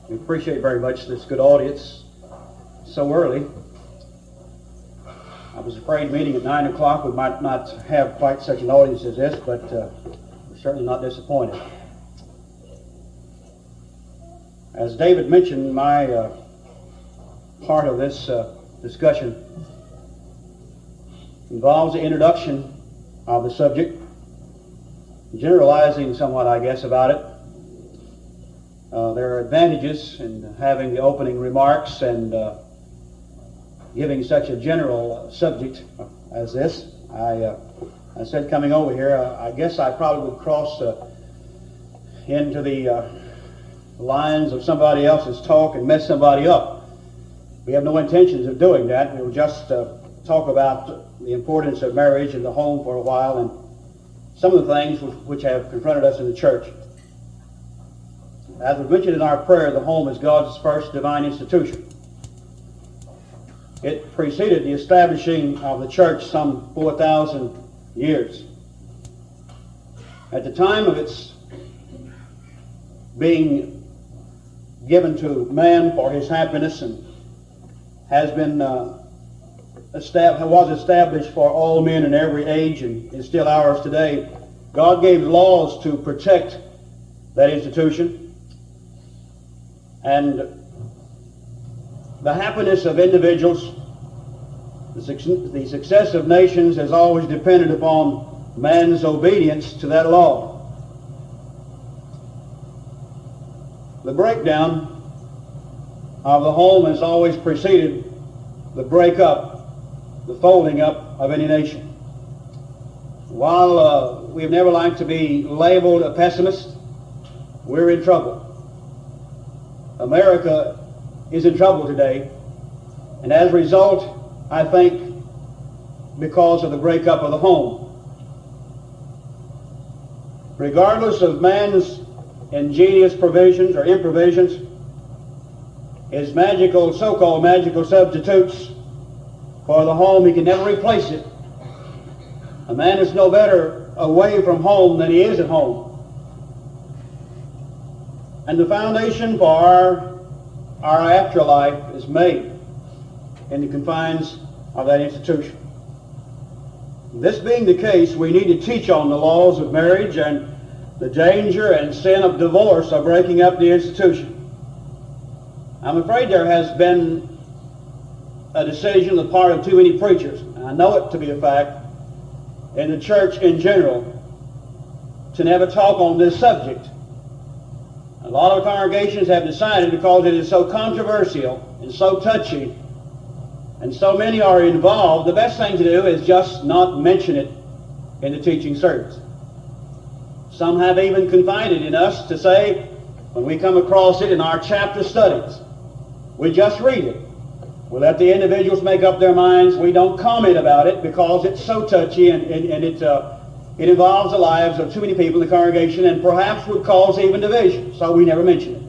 We appreciate very much this good audience so early. I was afraid meeting at 9 o'clock we might not have quite such an audience as this, but we're certainly not disappointed. As David mentioned, my part of this discussion involves the introduction of the subject, generalizing somewhat, I guess, about it. There are advantages in having the opening remarks and giving such a general subject as this. I said coming over here, I guess I probably would cross into the lines of somebody else's talk and mess somebody up. We have no intentions of doing that. We will just talk about the importance of marriage and the home for a while and some of the things which have confronted us in the church. As was mentioned in our prayer, the home is God's first divine institution. It preceded the establishing of the church some 4,000 years. At the time of its being given to man for his happiness and has been was established for all men in every age and is still ours today, God gave laws to protect that institution. And the happiness of individuals, the success of nations has always depended upon man's obedience to that law. The breakdown of the home has always preceded the breakup, the folding up of any nation. While we've never liked to be labeled a pessimist, we're in trouble. America is in trouble today, and as a result, I think, because of the breakup of the home. Regardless of man's ingenious provisions or improvisions, his magical, so-called magical substitutes for the home, he can never replace it. A man is no better away from home than he is at home. And the foundation for our afterlife is made in the confines of that institution. This being the case, we need to teach on the laws of marriage and the danger and sin of divorce of breaking up the institution. I'm afraid there has been a decision on the part of too many preachers, and I know it to be a fact, in the church in general, to never talk on this subject. A lot of congregations have decided, because it is so controversial and so touchy and so many are involved, the best thing to do is just not mention it in the teaching service. Some have even confided in us to say, when we come across it in our chapter studies, we just read it. We let the individuals make up their minds. We don't comment about it because it's so touchy and it involves the lives of too many people in the congregation and perhaps would cause even division, so we never mention it.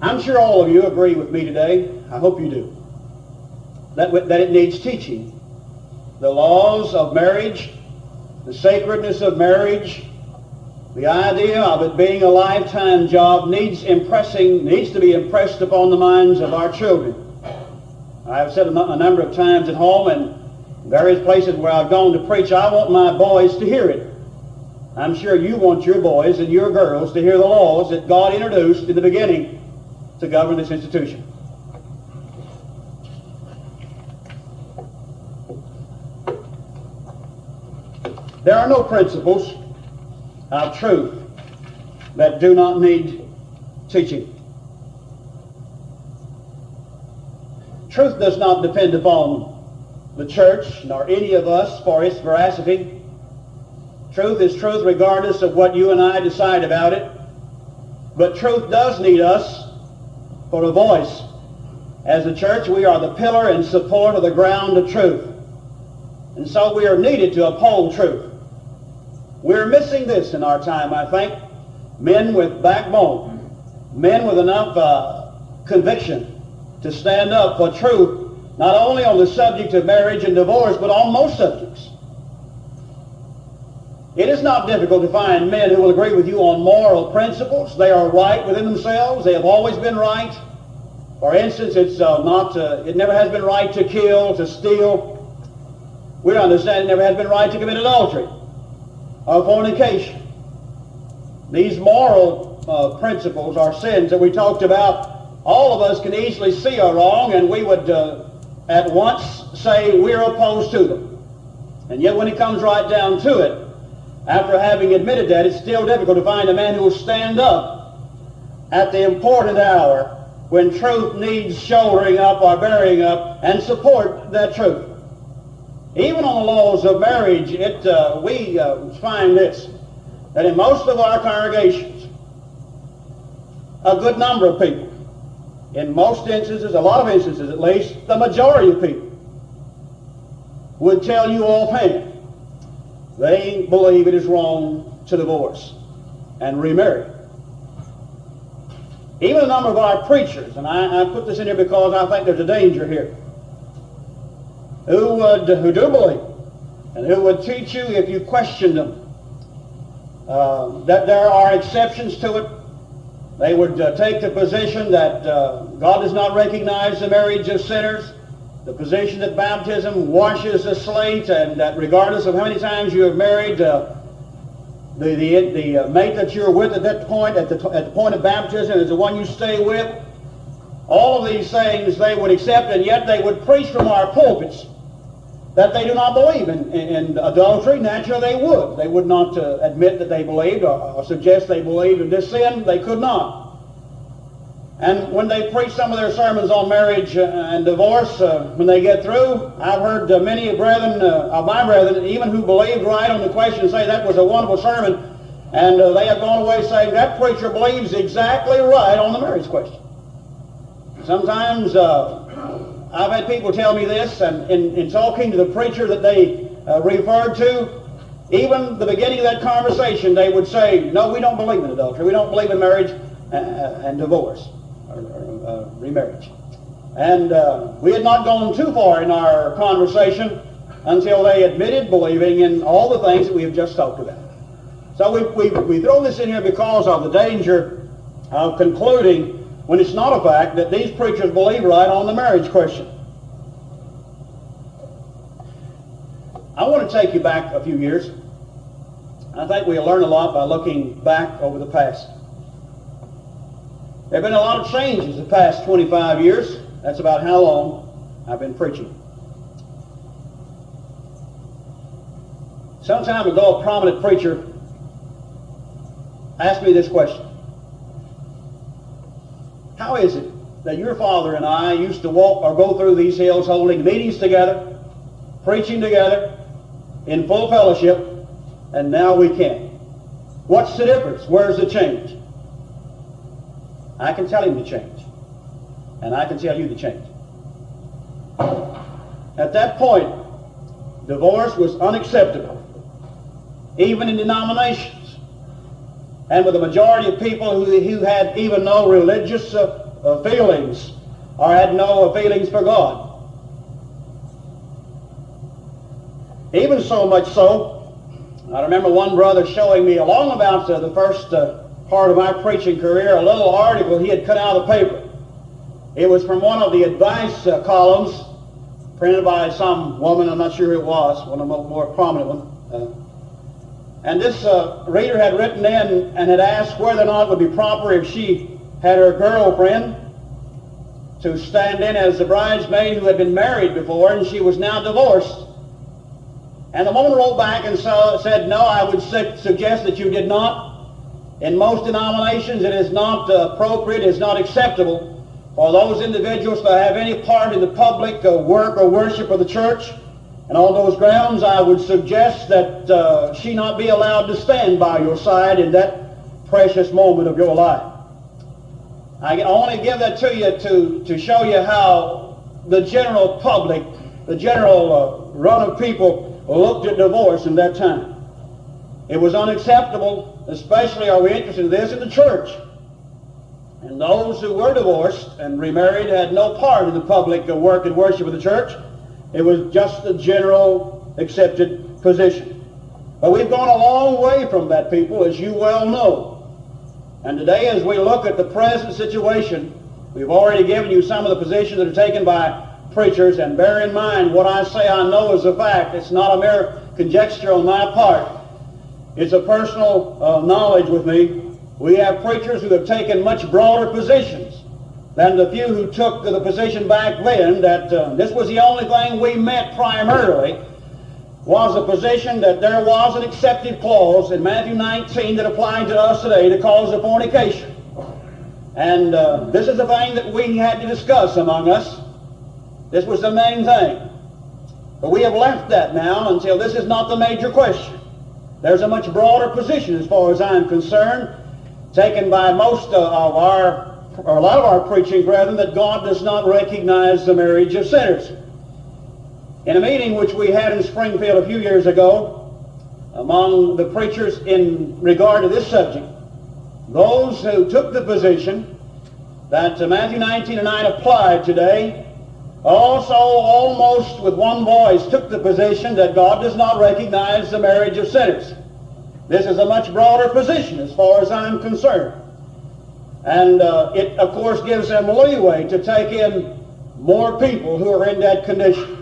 I'm sure all of you agree with me today, I hope you do, that it needs teaching. The laws of marriage, the sacredness of marriage, the idea of it being a lifetime job needs to be impressed upon the minds of our children. I've said a number of times at home and various places where I've gone to preach, I want my boys to hear it. I'm sure you want your boys and your girls to hear the laws that God introduced in the beginning to govern this institution. There are no principles of truth that do not need teaching. Truth does not depend upon the church nor any of us for its veracity. Truth is truth regardless of what you and I decide about it. But truth does need us for a voice. As a church, we are the pillar and support of the ground of truth. And so we are needed to uphold truth. We're missing this in our time, I think. Men with backbone, men with enough conviction to stand up for truth, not only on the subject of marriage and divorce, but on most subjects. It is not difficult to find men who will agree with you on moral principles. They are right within themselves. They have always been right. For instance, it never has been right to kill, to steal. We understand it never has been right to commit adultery or fornication. These moral principles are sins that we talked about. All of us can easily see are wrong, and we would at once say we're opposed to them. And yet when it comes right down to it, after having admitted that, it's still difficult to find a man who will stand up at the important hour when truth needs shouldering up or bearing up and support that truth. Even on the laws of marriage, we find this, that in most of our congregations, a good number of people, in most instances, a lot of instances at least, the majority of people would tell you offhand they believe it is wrong to divorce and remarry. Even a number of our preachers, and I put this in here because I think there's a danger here, who do believe and who would teach you if you questioned them that there are exceptions to it. They would take the position that God does not recognize the marriage of sinners, the position that baptism washes the slate, and that regardless of how many times you have married, the mate that you're with at that point, at the point of baptism, is the one you stay with. All of these things they would accept, and yet they would preach from our pulpits that they do not believe in adultery. Naturally they would. They would not admit that they believed or suggest they believed in this sin. They could not. And when they preach some of their sermons on marriage and divorce, when they get through, I've heard many brethren, of my brethren, even who believed right on the question, say that was a wonderful sermon, and they have gone away saying that preacher believes exactly right on the marriage question. Sometimes I've had people tell me this, and in talking to the preacher that they referred to, even the beginning of that conversation, they would say, no, we don't believe in adultery. We don't believe in marriage and divorce. Or remarriage. And we had not gone too far in our conversation until they admitted believing in all the things that we have just talked about. So we throw this in here because of the danger of concluding, when it's not a fact, that these preachers believe right on the marriage question. I want to take you back a few years. I think we'll learn a lot by looking back over the past. There have been a lot of changes the past 25 years. That's about how long I've been preaching. Some time ago, a prominent preacher asked me this question. How is it that your father and I used to walk or go through these hills holding meetings together, preaching together, in full fellowship, and now we can't? What's the difference? Where's the change? I can tell him to change, and I can tell you to change. At that point, divorce was unacceptable, even in denominations, and with the majority of people who had even no religious feelings or had no feelings for God. Even so much so, I remember one brother showing me along about the first part of my preaching career, a little article he had cut out of the paper. It was from one of the advice columns printed by some woman, I'm not sure who it was, one of the more prominent ones. And this reader had written in and had asked whether or not it would be proper if she had her girlfriend to stand in as the bridesmaid who had been married before and she was now divorced. And the woman wrote back and said, no, I would suggest that you did not. In most denominations, it is not appropriate, it is not acceptable for those individuals to have any part in the public work or worship of the church. And on those grounds, I would suggest that she not be allowed to stand by your side in that precious moment of your life. I want to give that to you to show you how the general public, the general run of people looked at divorce in that time. It was unacceptable, especially are we interested in this in the church. And those who were divorced and remarried had no part in the public work and worship of the church. It was just a general accepted position. But we've gone a long way from that, people, as you well know. And today, as we look at the present situation, we've already given you some of the positions that are taken by preachers, and bear in mind what I say I know is a fact. It's not a mere conjecture on my part. It's a personal knowledge with me. We have preachers who have taken much broader positions than the few who took the position back then that this was the only thing we meant primarily, was a position that there was an exceptive clause in Matthew 19 that applied to us today to cause of fornication. And this is the thing that we had to discuss among us. This was the main thing. But we have left that now until this is not the major question. There's a much broader position, as far as I'm concerned, taken by most of our, or a lot of our preaching brethren, that God does not recognize the marriage of sinners. In a meeting which we had in Springfield a few years ago, among the preachers in regard to this subject, those who took the position that Matthew 19:9 applied today, also almost with one voice took the position that God does not recognize the marriage of sinners. This is a much broader position as far as I'm concerned. And it, of course, gives them leeway to take in more people who are in that condition.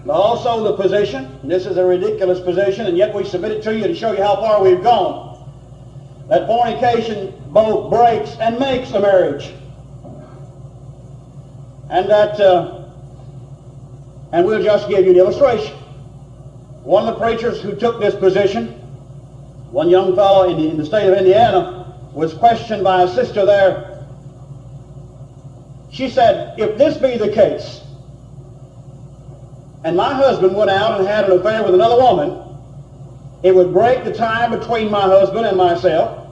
But also the position, and this is a ridiculous position, and yet we submit it to you to show you how far we've gone, that fornication both breaks and makes a marriage. And that, and we'll just give you an illustration. One of the preachers who took this position, one young fellow in the state of Indiana, was questioned by a sister there. She said, if this be the case, and my husband went out and had an affair with another woman, it would break the tie between my husband and myself.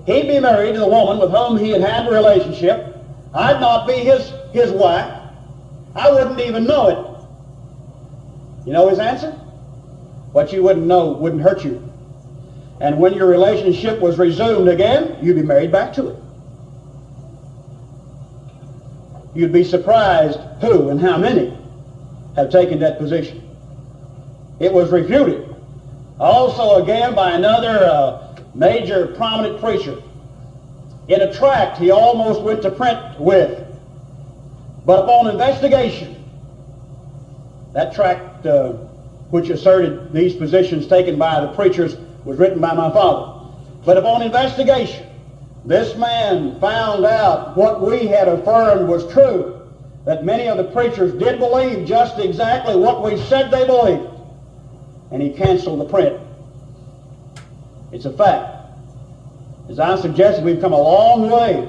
He'd be married to the woman with whom he had had a relationship. I'd not be his wife. I wouldn't even know it. You know his answer? What you wouldn't know wouldn't hurt you. And when your relationship was resumed again, you'd be married back to it. You'd be surprised who and how many have taken that position. It was refuted. Also again by another major prominent preacher. In a tract he almost went to print with. But upon investigation, that tract which asserted these positions taken by the preachers was written by my father. But upon investigation, this man found out what we had affirmed was true, that many of the preachers did believe just exactly what we said they believed. And he canceled the print. It's a fact. As I suggested, we've come a long way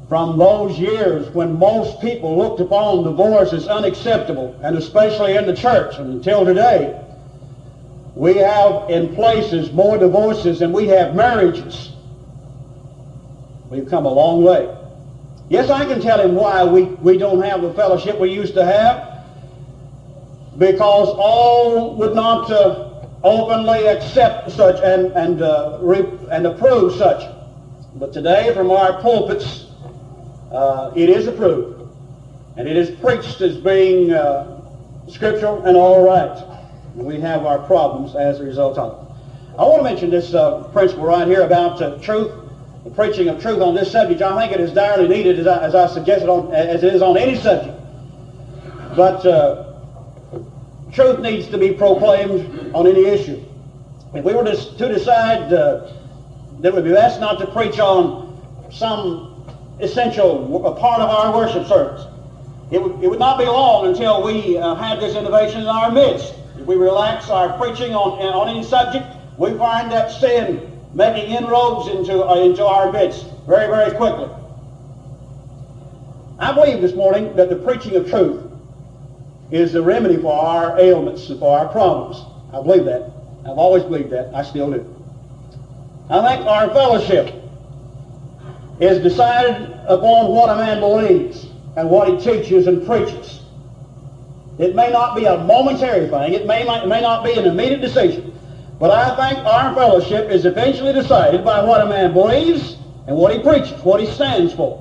from those years when most people looked upon divorce as unacceptable, and especially in the church. And until today, we have in places more divorces than we have marriages. We've come a long way. Yes, I can tell him why we don't have the fellowship we used to have, because all would not openly accept such and approve such. But today, from our pulpits, it is approved, and it is preached as being scriptural and all right. And we have our problems as a result of it. I want to mention this principle right here about truth, the preaching of truth on this subject. I think it is direly needed, as I suggested, as it is on any subject. But truth needs to be proclaimed on any issue. If we were to decide that it would be best not to preach on some essential part of our worship service, it would not be long until we had this innovation in our midst. If we relax our preaching on any subject, we find that sin making inroads into our midst very, very quickly. I believe this morning that the preaching of truth is the remedy for our ailments and for our problems. I believe that. I've always believed that. I still do. I think our fellowship is decided upon what a man believes and what he teaches and preaches. It may not be a momentary thing. It may not be an immediate decision. But I think our fellowship is eventually decided by what a man believes and what he preaches, what he stands for.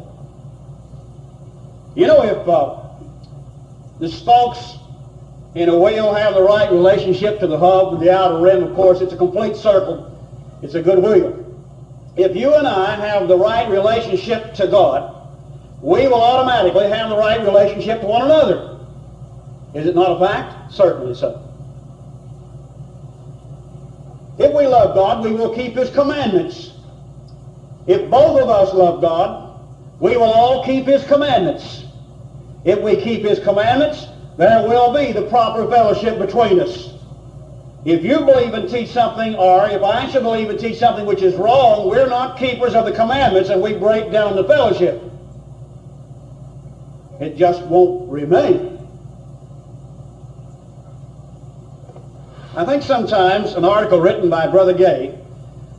You know, if the spokes in a wheel have the right relationship to the hub and the outer rim, of course, it's a complete circle. It's a good wheel. If you and I have the right relationship to God, we will automatically have the right relationship to one another. Is it not a fact? Certainly so. If we love God, we will keep His commandments. If both of us love God, we will all keep His commandments. If we keep His commandments, there will be the proper fellowship between us. If you believe and teach something, or if I should believe and teach something which is wrong, we're not keepers of the commandments and we break down the fellowship. It just won't remain. I think sometimes an article written by Brother Gay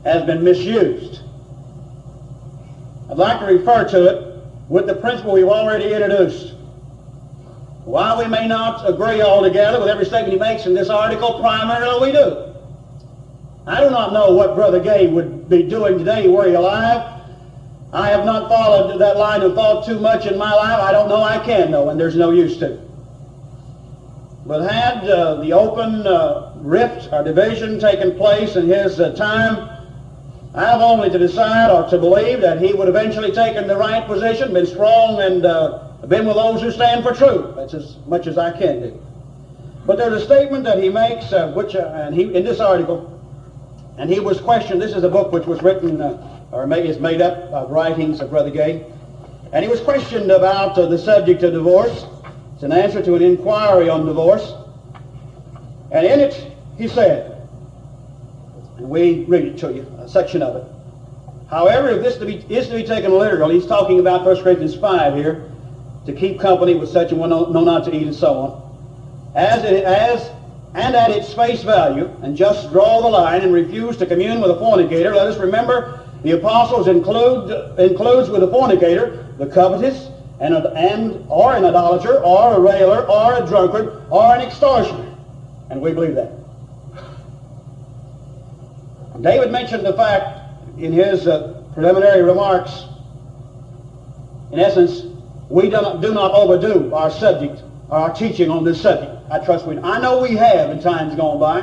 has been misused. I'd like to refer to it with the principle we've already introduced. While we may not agree altogether with every statement he makes in this article, primarily we do. I do not know what Brother Gay would be doing today were he alive. I have not followed that line of thought too much in my life. I don't know, I can know, and there's no use to. But had the open rift or division taken place in his time, I have only to decide or to believe that he would eventually taken the right position, been strong, and been with those who stand for truth. That's as much as I can do. But there's a statement that he makes, in this article, and he was questioned. This is a book which was written, is made up of writings of Brother Gay. And he was questioned about the subject of divorce. It's an answer to an inquiry on divorce. And in it, he said, and we read it to you, a section of it. However, if this is to be taken literally, he's talking about 1 Corinthians 5 here, to keep company with such and one know not to eat and so on. And at its face value, and just draw the line and refuse to commune with a fornicator, let us remember the apostles includes with a fornicator the covetous, or an idolater, or a railer, or a drunkard, or an extortioner. And we believe that. David mentioned the fact in his preliminary remarks, in essence, we do not overdo our subject, or our teaching on this subject. I trust we. I know we have in times gone by.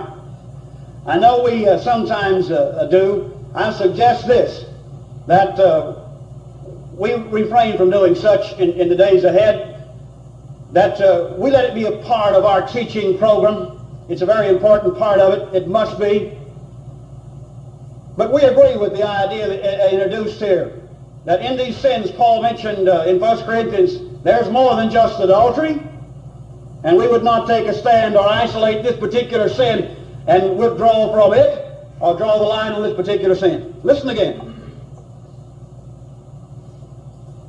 I know we sometimes do. I suggest this, that we refrain from doing such in the days ahead, that we let it be a part of our teaching program. It's a very important part of it. It must be. But we agree with the idea that, introduced here, that in these sins Paul mentioned in 1 Corinthians, there's more than just adultery, and we would not take a stand or isolate this particular sin and withdraw from it or draw the line on this particular sin. Listen again.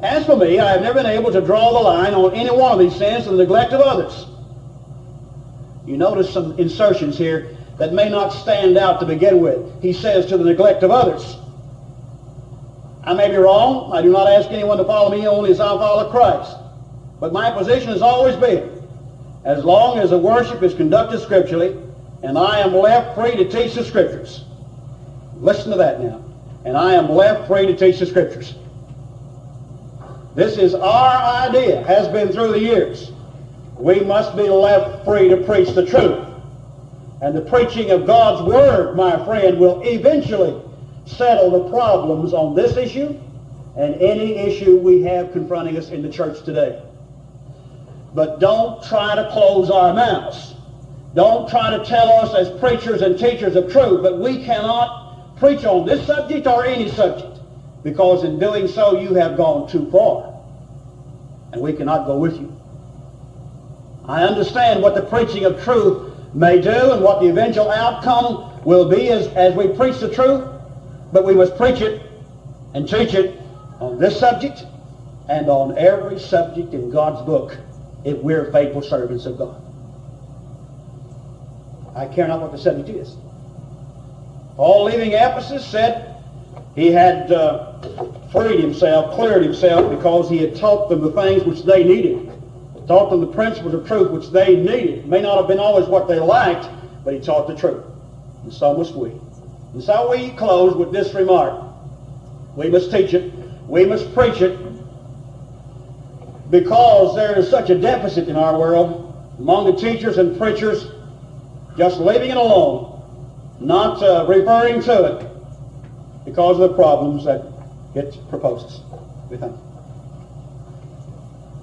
As for me, I have never been able to draw the line on any one of these sins to the neglect of others. You notice some insertions here that may not stand out to begin with. He says, to the neglect of others. I may be wrong. I do not ask anyone to follow me only as I follow Christ. But my position has always been, as long as the worship is conducted scripturally, and I am left free to teach the Scriptures. Listen to that now. And I am left free to teach the Scriptures. This is our idea, has been through the years. We must be left free to preach the truth. And the preaching of God's Word, my friend, will eventually settle the problems on this issue and any issue we have confronting us in the church today. But don't try to close our mouths. Don't try to tell us as preachers and teachers of truth that we cannot preach on this subject or any subject, because in doing so you have gone too far, and we cannot go with you. I understand what the preaching of truth may do and what the eventual outcome will be as we preach the truth, but we must preach it and teach it on this subject and on every subject in God's book if we're faithful servants of God. I care not what the subject is. Paul, leaving Ephesus, said he had freed himself, cleared himself, because he had taught them the things which they needed. Taught them the principles of truth which they needed. It may not have been always what they liked, but he taught the truth. And so must we. And so we close with this remark. We must teach it. We must preach it. Because there is such a deficit in our world among the teachers and preachers, just leaving it alone, not referring to it because of the problems that it proposes. We thank you.